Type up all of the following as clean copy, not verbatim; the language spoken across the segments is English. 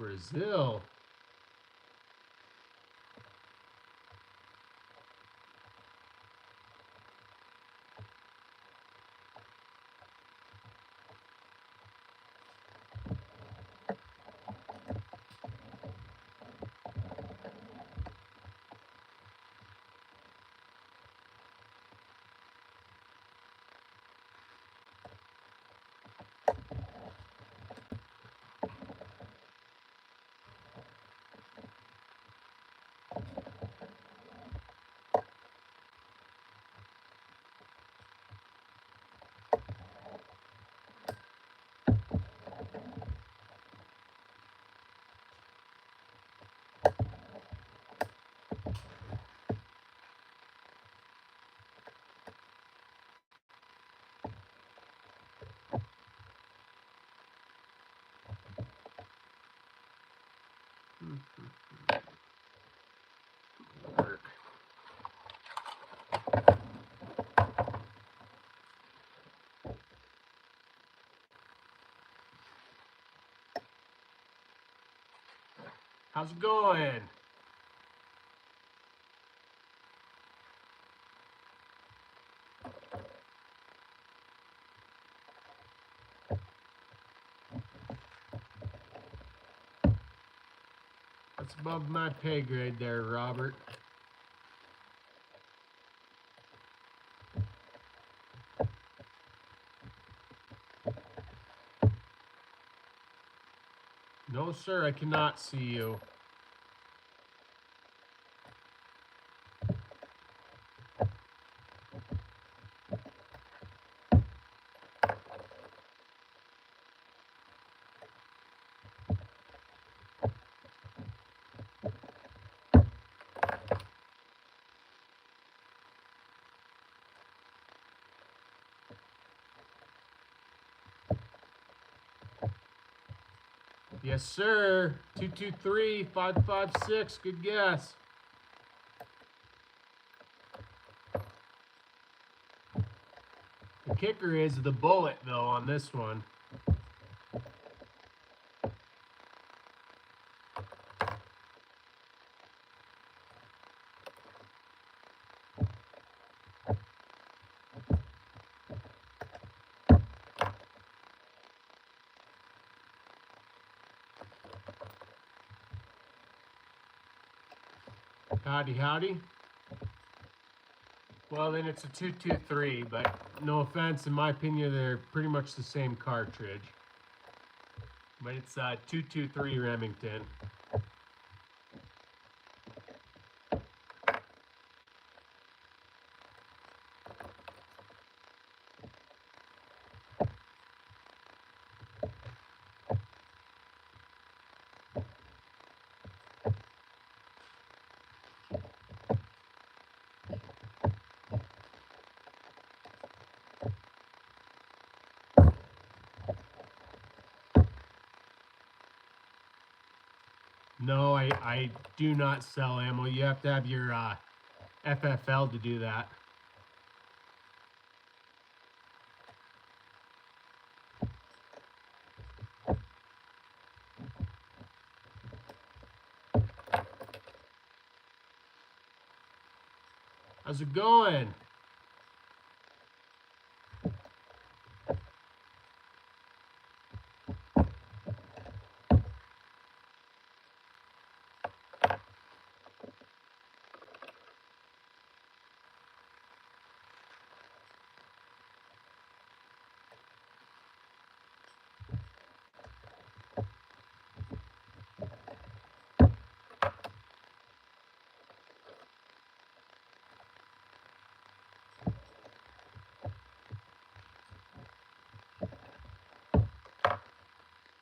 Brazil. How's it going? That's above my pay grade there, Robert. No, sir, I cannot see you. Yes, sir. 223-556. Good guess. The kicker is the bullet, though, on this one. Howdy, howdy. Well, then it's a 223, but no offense, in my opinion, they're pretty much the same cartridge. But it's 223 Remington. No, I do not sell ammo. You have to have your FFL to do that. How's it going?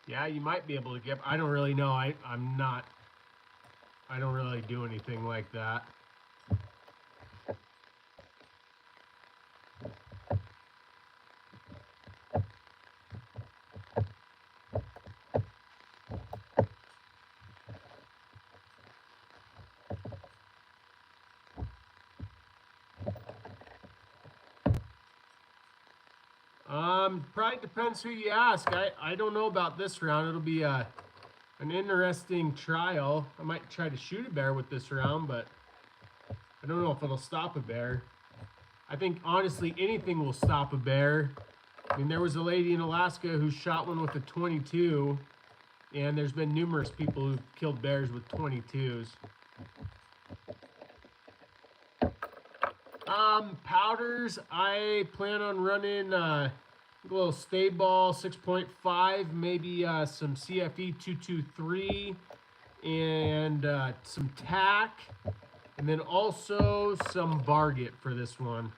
Yeah, you might be able to get. I don't really know. I'm not. I don't really do anything like that. Probably depends who you ask. I don't know about this round. It'll be a An interesting trial. I might try to shoot a bear with this round, but I don't know if it'll stop a bear. I think, honestly, anything will stop a bear. I mean, there was a lady in Alaska who shot one with a 22, and there's been numerous people who've killed bears with 22s. Powders, I plan on running a little stay ball 6.5, maybe some CFE 223, and some tack, and then also some Varget for this one.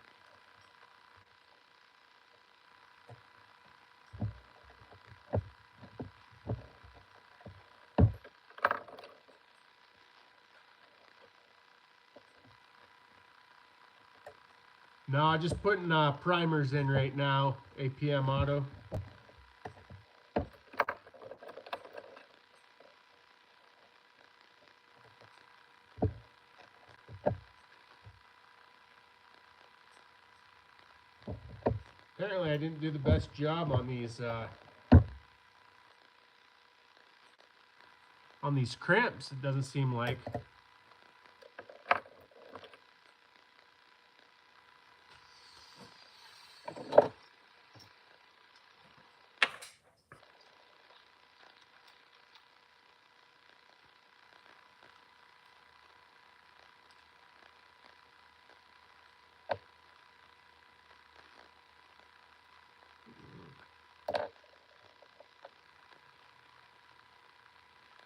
No, just putting primers in right now, APM Auto. Apparently I didn't do the best job on these crimps, it doesn't seem like.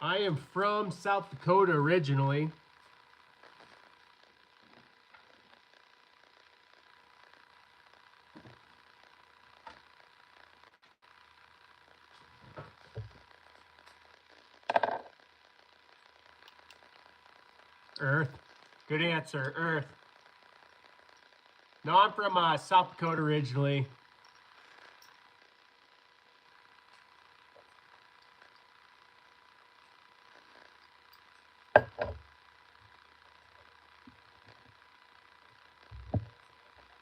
I am from South Dakota originally. Earth. Good answer, Earth. No, I'm from South Dakota originally.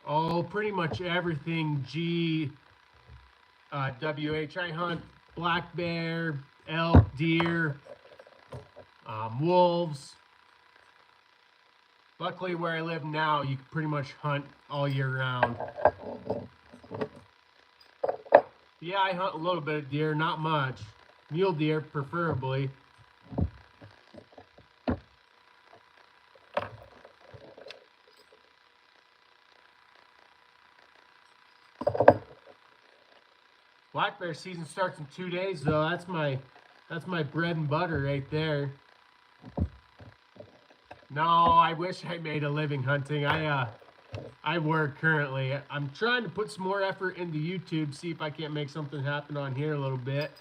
Oh, pretty much everything WH. I hunt black bear, elk, deer, wolves. Luckily, where I live now, you can pretty much hunt all year round. Yeah, I hunt a little bit of deer, not much. Mule deer, preferably. Black bear season starts in 2 days, though. That's my bread and butter right there. No, I wish I made a living hunting. I work currently. I'm trying to put some more effort into YouTube, see if I can't make something happen on here a little bit.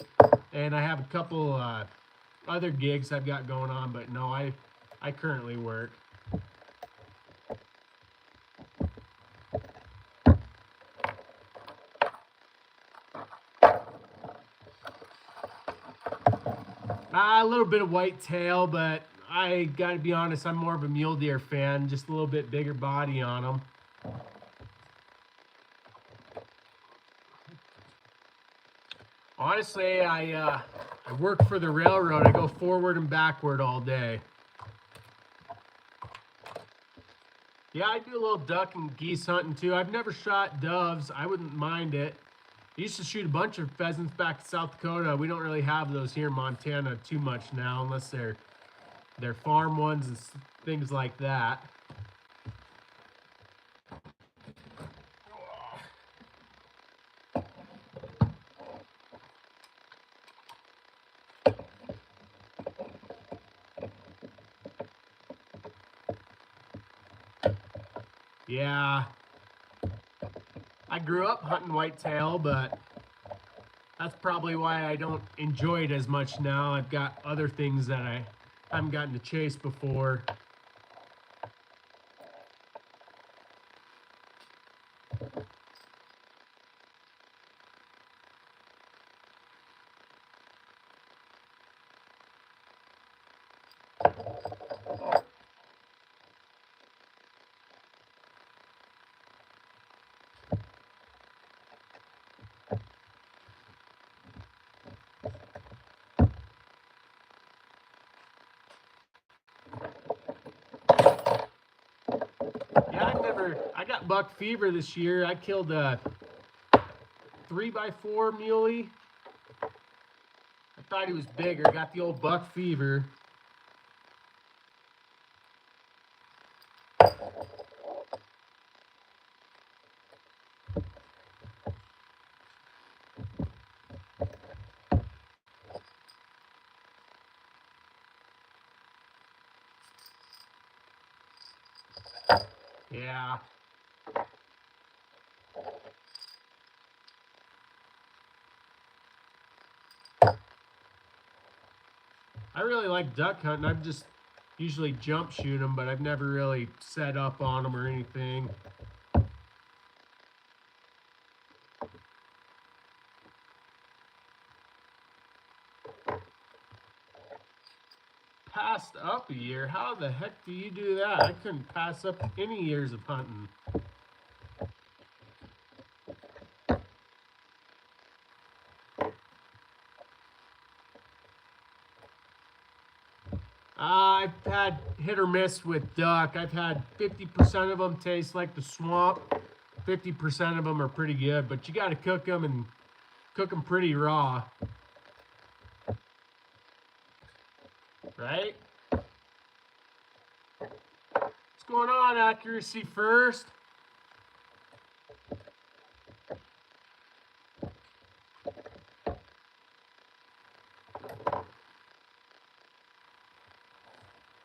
And I have a couple other gigs I've got going on, but no, I currently work. A little bit of whitetail, but I gotta be honest, I'm more of a mule deer fan, just a little bit bigger body on them. Honestly, I work for the railroad. I go forward and backward all day. Yeah, I do a little duck and geese hunting too. I've never shot doves. I wouldn't mind it. I used to shoot a bunch of pheasants back in South Dakota. We don't really have those here in Montana too much now, unless they're farm ones and things like that. Yeah, I grew up hunting whitetail, but that's probably why I don't enjoy it as much now. I've got other things that I haven't gotten to chase before. I got buck fever this year. I killed a 3x4 muley. I thought he was bigger. Got the old buck fever. Yeah. I really like duck hunting. I've just usually jump shoot them, but I've never really set up on them or anything. Passed up a year? How the heck do you do that? I couldn't pass up any years of hunting. I've had hit or miss with duck. I've had 50% of them taste like the swamp. 50% of them are pretty good, but you got to cook them and cook them pretty raw. Right? What's going on, Accuracy First?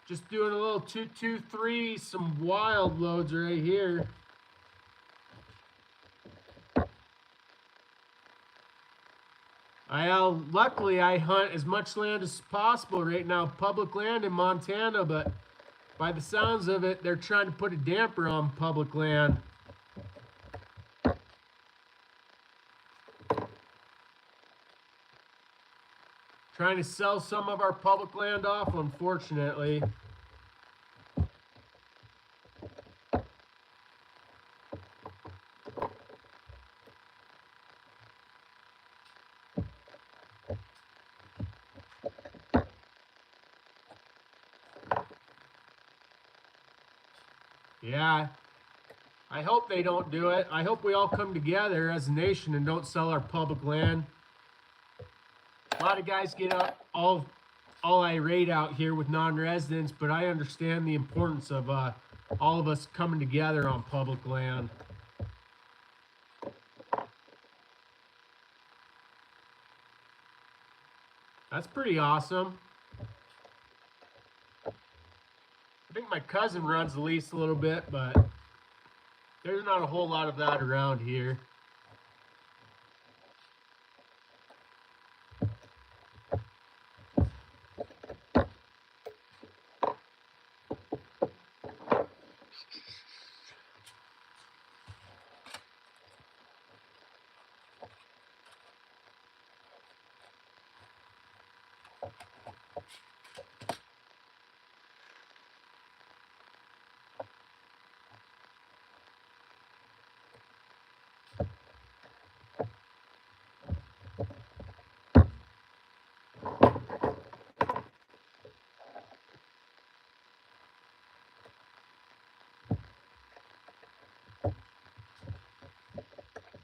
Just doing a little 2-2-3, some wild loads right here. Luckily I hunt as much land as possible right now, public land in Montana, but by the sounds of it, they're trying to put a damper on public land. Trying to sell some of our public land off, unfortunately. Yeah, I hope they don't do it. I hope we all come together as a nation and don't sell our public land. A lot of guys get up all irate out here with non-residents, but I understand the importance of all of us coming together on public land. That's pretty awesome. I think my cousin runs the lease a little bit, but there's not a whole lot of that around here.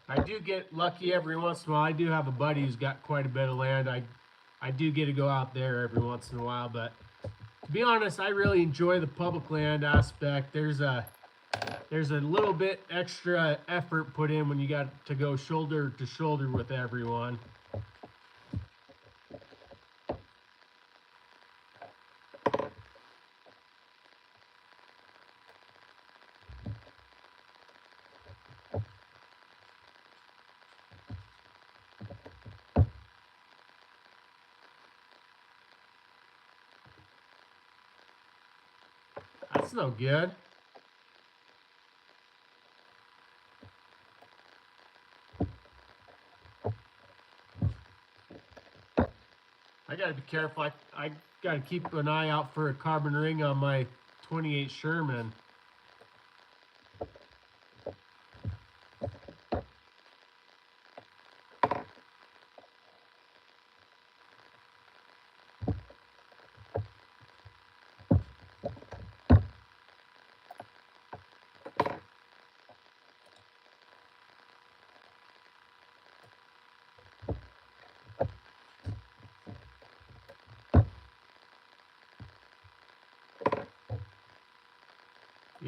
I do get lucky every once in a while. I do have a buddy who's got quite a bit of land. I do get to go out there every once in a while, but to be honest, I really enjoy the public land aspect. There's a little bit extra effort put in when you got to go shoulder to shoulder with everyone. That's no good. I gotta be careful. I gotta keep an eye out for a carbon ring on my 28 Sherman.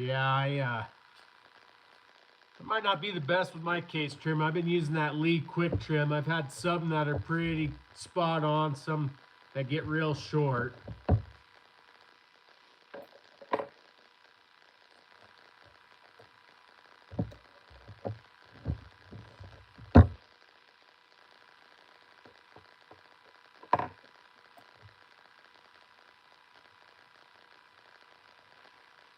Yeah, it might not be the best with my case trim. I've been using that Lee Quick Trim. I've had some that are pretty spot on, some that get real short.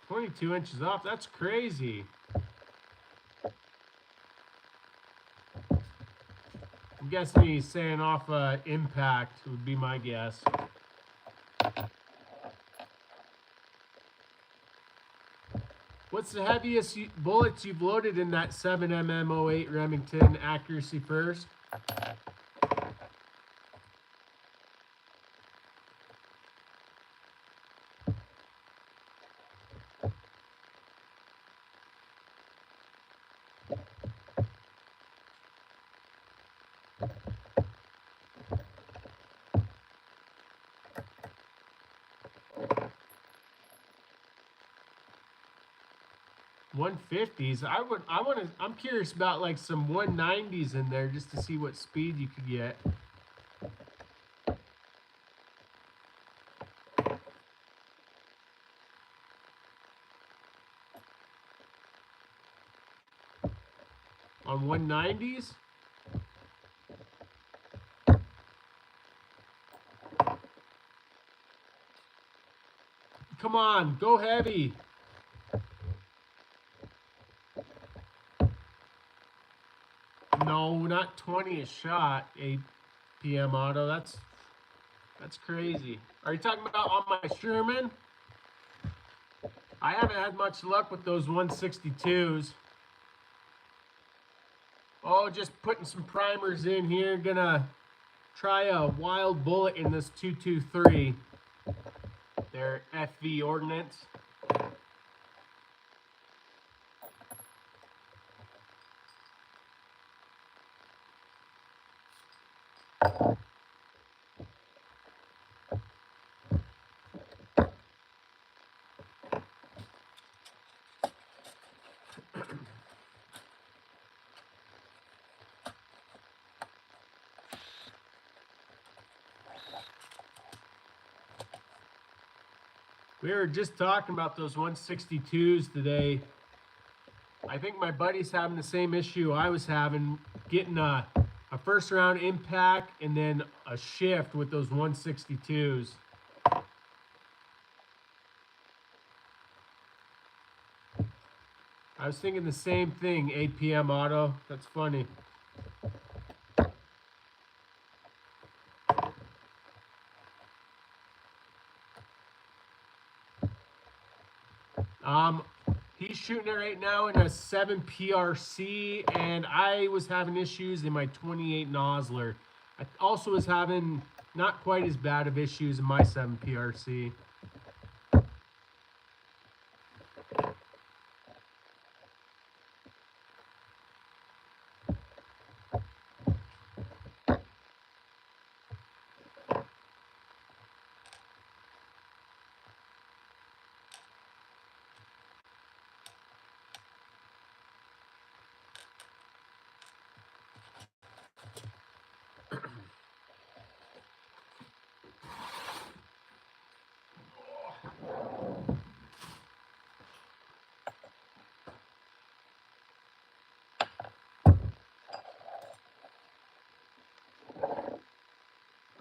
"22 inches off, that's crazy." I'm guessing he's saying off impact would be my guess. What's the heaviest bullets you've loaded in that 7mm 08 Remington accuracy first? "150s. I'm curious about like some 190s in there just to see what speed you could get. On 190s? Come on, go heavy. No, not 20 a shot, APM Auto. That's crazy. Are you talking about on my Sherman? I haven't had much luck with those 162s. Oh, just putting some primers in here. Gonna try a wild bullet in this 223. Their FV Ordnance. We were just talking about those 162s today. I think my buddy's having the same issue I was having, getting a first round impact and then a shift with those 162s. I was thinking the same thing, APM Auto. That's funny. He's shooting it right now in a 7 PRC, and I was having issues in my 28 Nosler. I also was having not quite as bad of issues in my 7 PRC.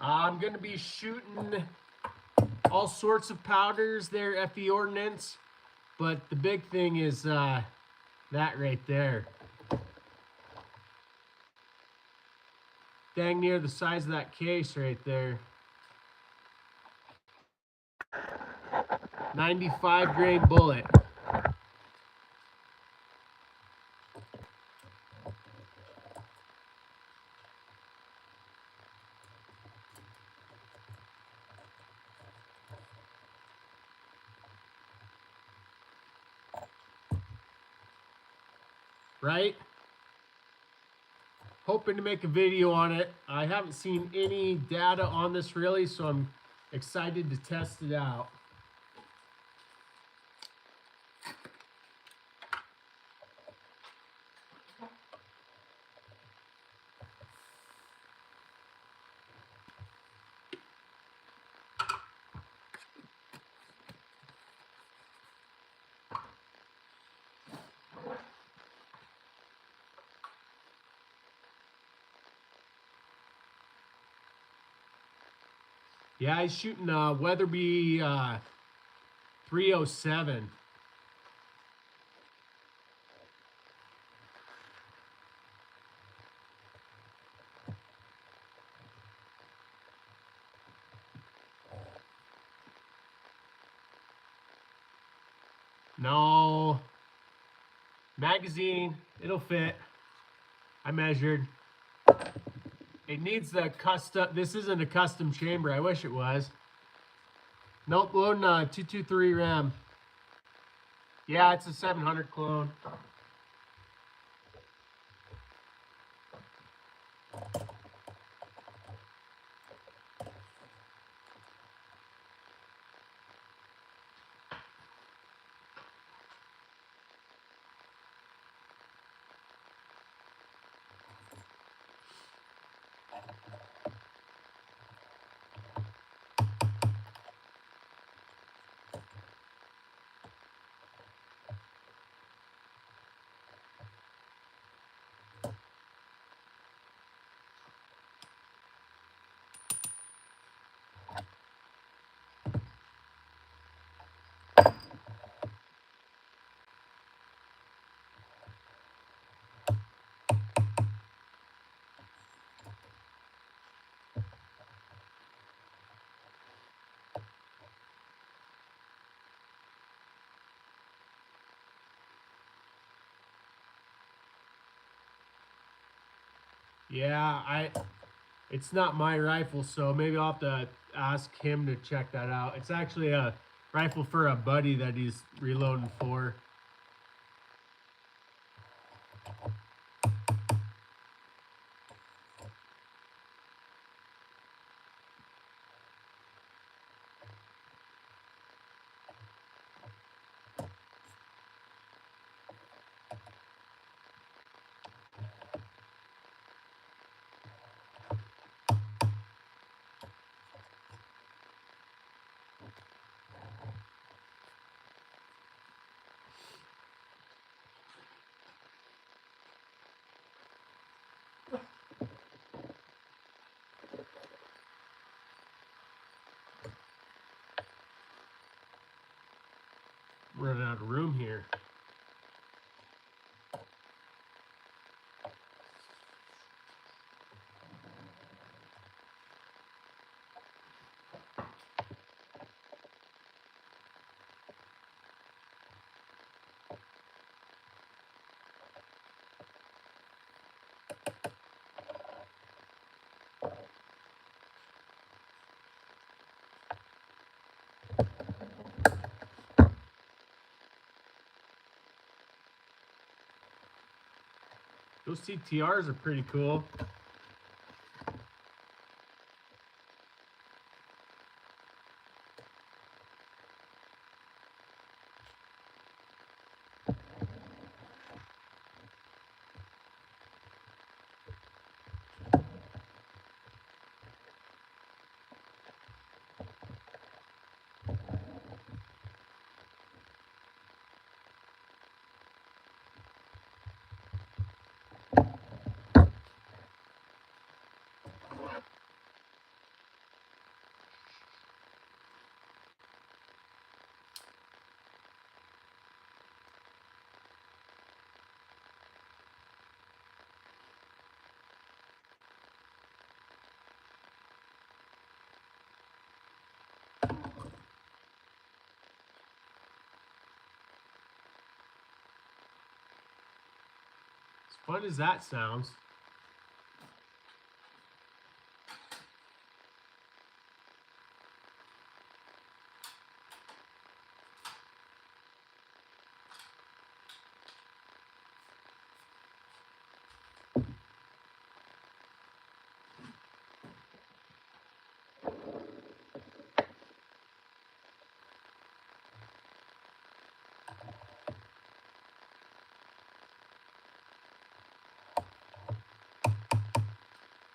I'm going to be shooting all sorts of powders there, FE Ordnance, but the big thing is that right there. Dang near the size of that case right there. 95 grain bullet. Right? Hoping to make a video on it. I haven't seen any data on this really, so I'm excited to test it out. Yeah, he's shooting Weatherby 307. No. Magazine, it'll fit. I measured. It needs the custom. This isn't a custom chamber. I wish it was. Nope, loading 223 RAM. Yeah, it's a 700 clone. Yeah, it's not my rifle, so maybe I'll have to ask him to check that out. It's actually a rifle for a buddy that he's reloading for. Running out of room here. Those CTRs are pretty cool. As fun as that sounds.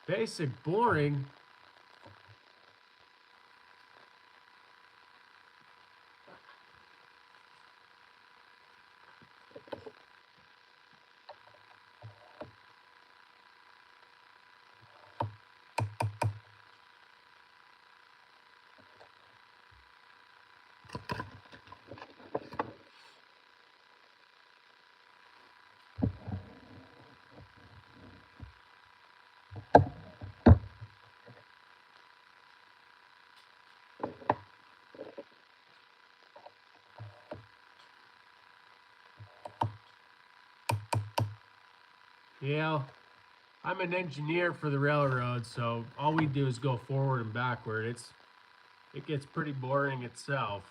Basic, boring. Yeah, I'm an engineer for the railroad, so all we do is go forward and backward. It gets pretty boring itself.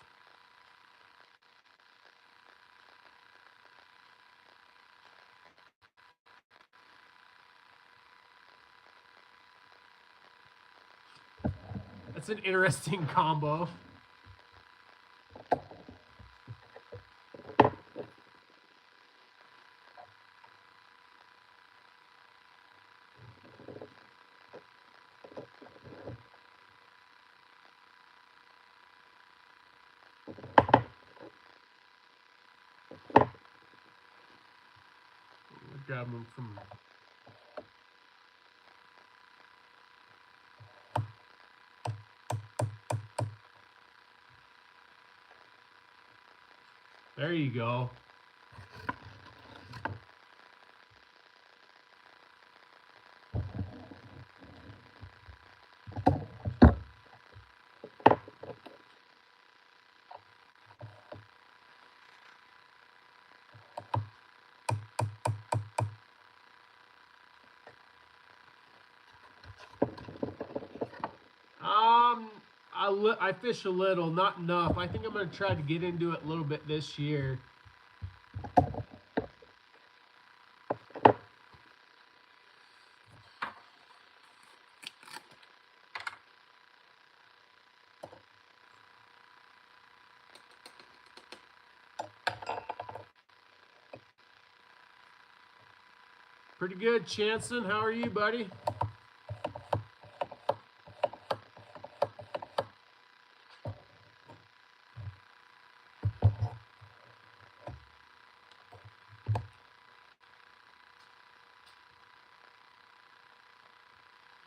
That's an interesting combo. Grab them from. There you go. I fish a little, not enough. I think I'm going to try to get into it a little bit this year. Pretty good, Chanson. How are you, buddy?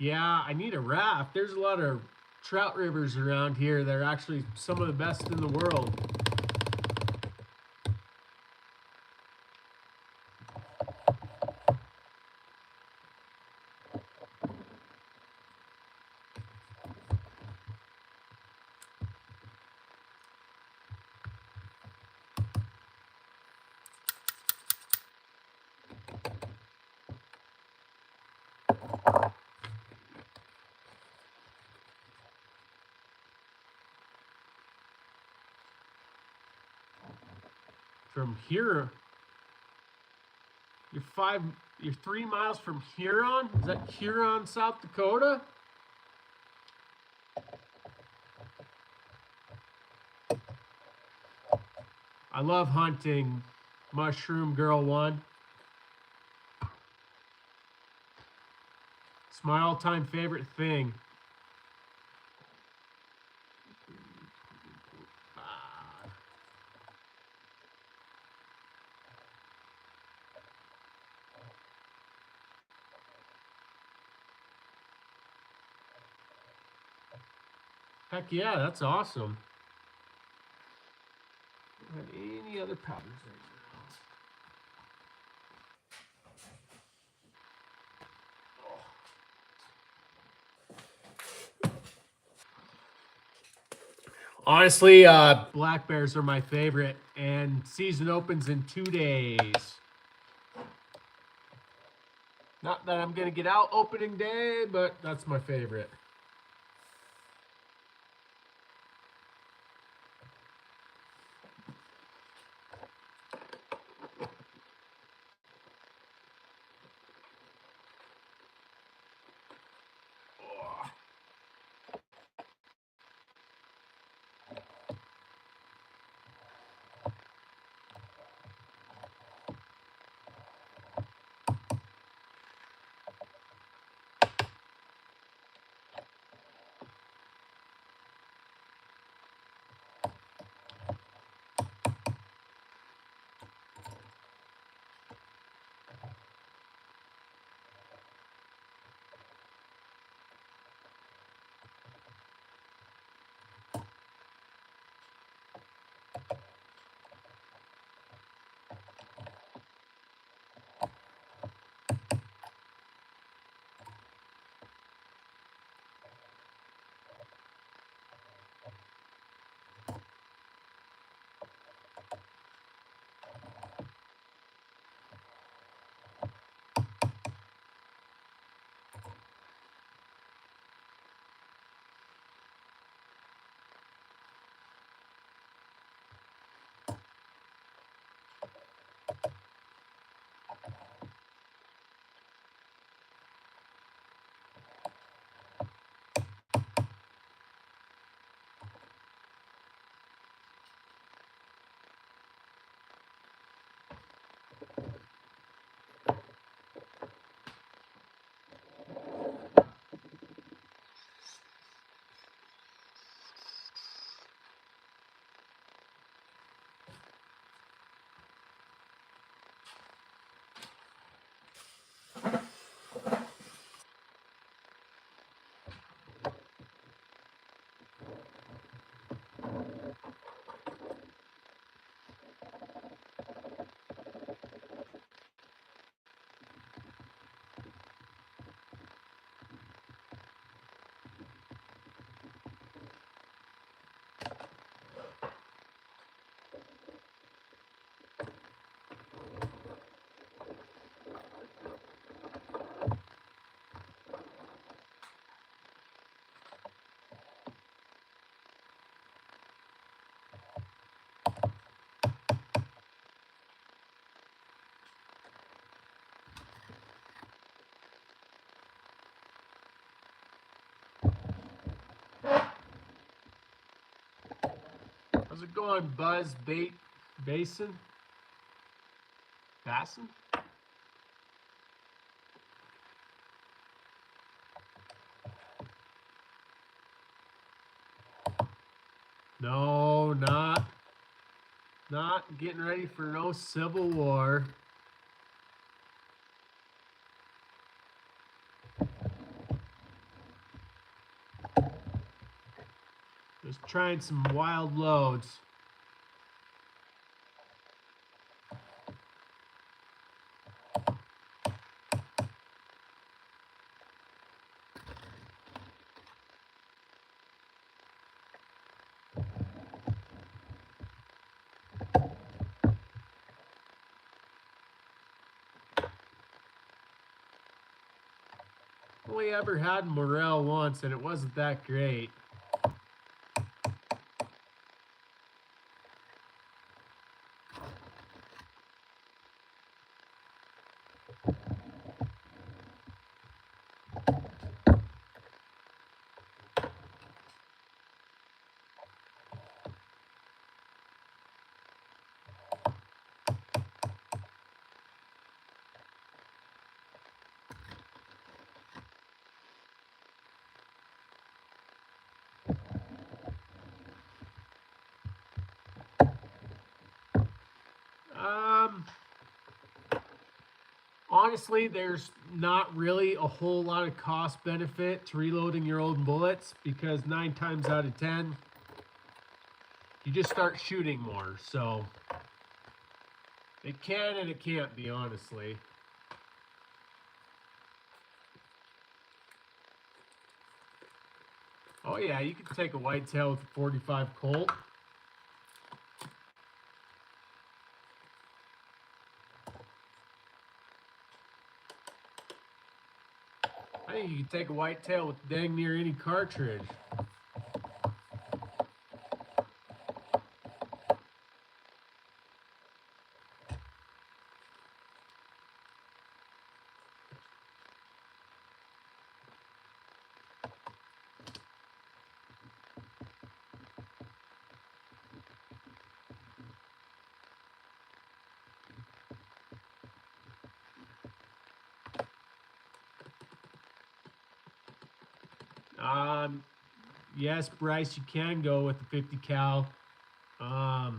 Yeah, I need a raft. There's a lot of trout rivers around here that are actually some of the best in the world. From here, you're 3 miles from Huron? Is that Huron, South Dakota? I love hunting, Mushroom Girl 1. It's my all-time favorite thing. Heck yeah, that's awesome. I don't have any other powders right now. Honestly, black bears are my favorite, and season opens in 2 days. Not that I'm gonna get out opening day, but that's my favorite. Should go on Buzz Basin. Bassin? No, not getting ready for no civil war. Just trying some wild loads. Only ever had morel once, and it wasn't that great. Honestly, there's not really a whole lot of cost benefit to reloading your own bullets because 9 times out of 10, you just start shooting more. So it can and it can't be, honestly. Oh yeah, you can take a whitetail with a 45 Colt. I think you can take a whitetail with dang near any cartridge. Yes, Bryce, you can go with the 50 cal. You're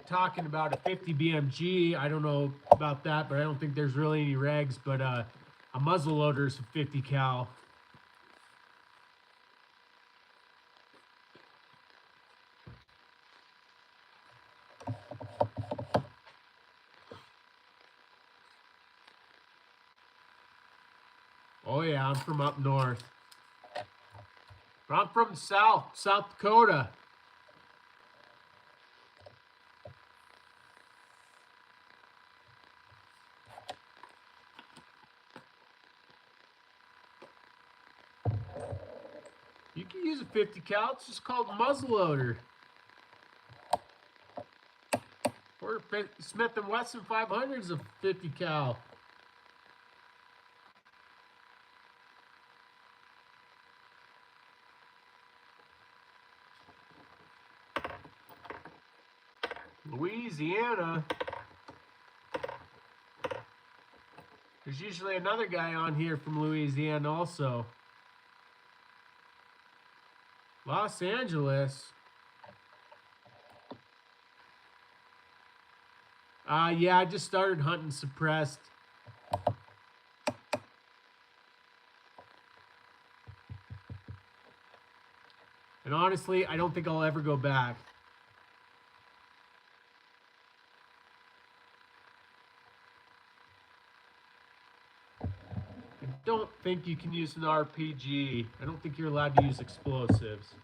talking about a 50 BMG. I don't know about that, but I don't think there's really any regs. But a muzzle loader is a 50 cal. Oh yeah, I'm from up north. But I'm from South Dakota. You can use a 50 cal. It's just called a muzzleloader. Or Smith & Wesson 500 is a 50 cal. Louisiana. There's usually another guy on here from Louisiana also. Los Angeles. Yeah, I just started hunting suppressed. And honestly, I don't think I'll ever go back. I don't think you can use an RPG. I don't think you're allowed to use explosives.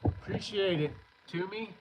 Appreciate it, Toomey.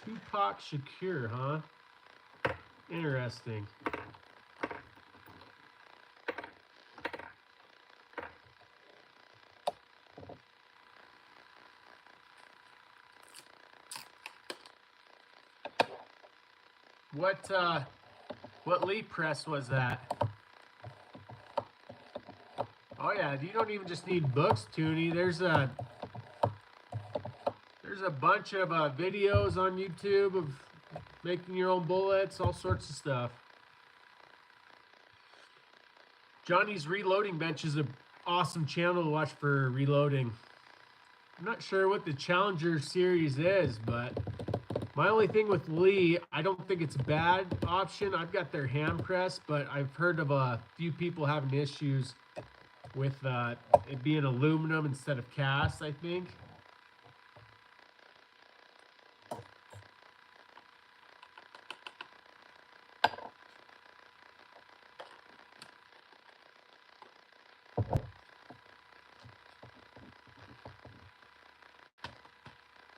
Tupac Shakur, huh? Interesting. What leaf press was that? Oh yeah, you don't even just need books, Toonie. There's a bunch of videos on YouTube of making your own bullets, all sorts of stuff. Johnny's Reloading Bench is an awesome channel to watch for reloading. I'm not sure what the Challenger series is, but my only thing with Lee, I don't think it's a bad option. I've got their hand press, but I've heard of a few people having issues with it being aluminum instead of cast, I think.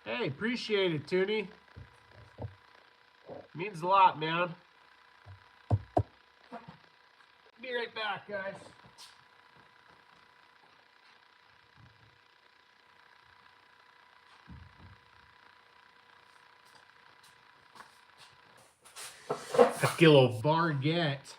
Hey, appreciate it, Toonie. Means a lot, man. Be right back, guys. A kilo Bargette.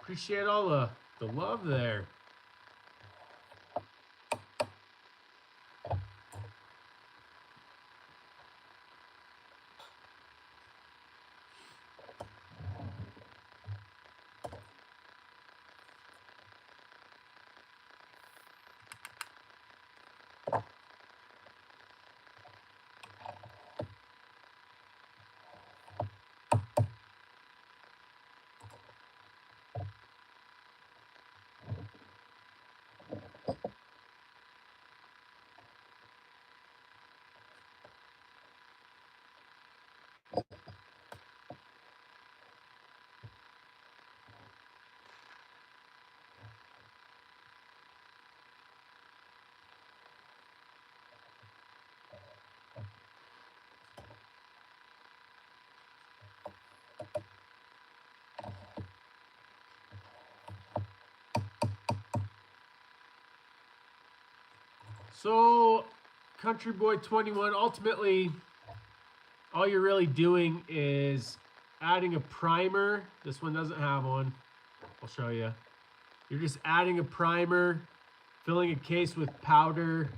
Appreciate all the love there. So, Country Boy 21, ultimately, all you're really doing is adding a primer. This one doesn't have one. I'll show you. You're just adding a primer, filling a case with powder,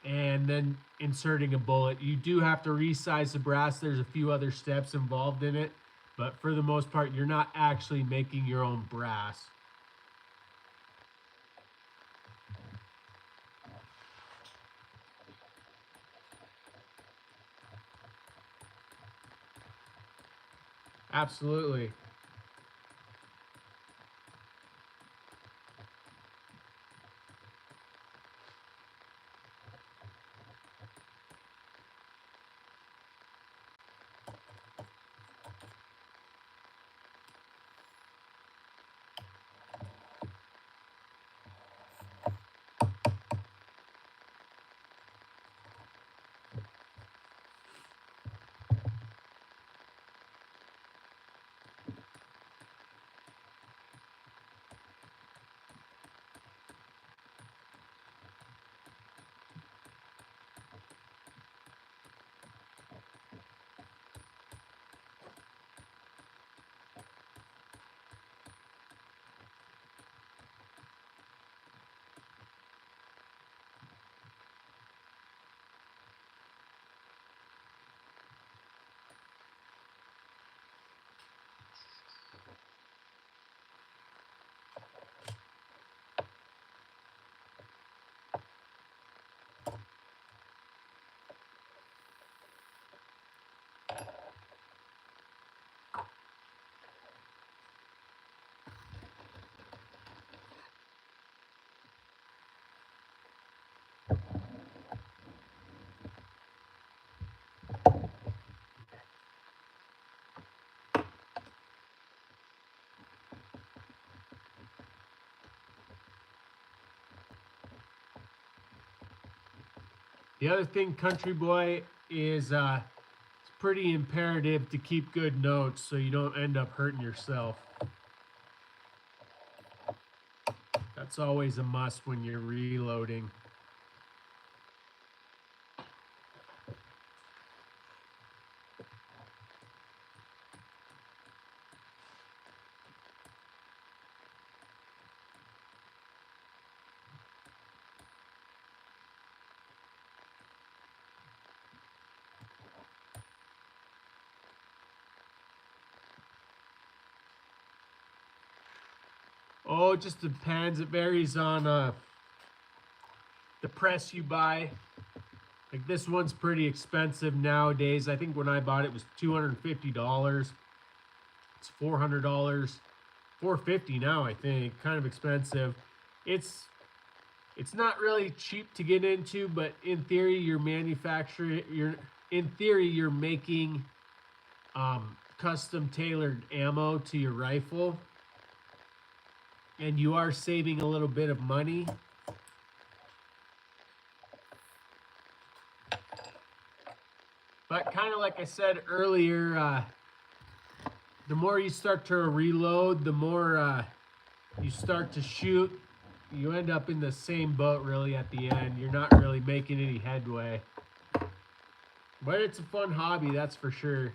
and then inserting a bullet. You do have to resize the brass. There's a few other steps involved in it, but for the most part, you're not actually making your own brass. Absolutely. The other thing, Country Boy, is it's pretty imperative to keep good notes so you don't end up hurting yourself. That's always a must when you're reloading. Oh, it just depends. It varies on the press you buy. Like this one's pretty expensive nowadays. I think when I bought it was $250. It's $400, $450 now. I think kind of expensive. It's not really cheap to get into, but in theory, you're manufacturing. You're making custom tailored ammo to your rifle, and you are saving a little bit of money. But kind of like I said earlier, the more you start to reload, the more you start to shoot, you end up in the same boat really at the end. You're not really making any headway. But it's a fun hobby, that's for sure.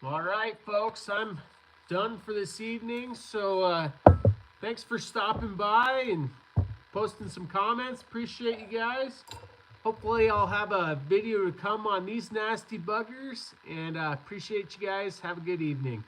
All right, folks, I'm done for this evening. So thanks for stopping by and posting some comments. Appreciate you guys. hopefully I'll have a video to come on these nasty buggers, and appreciate you guys. Have a good evening.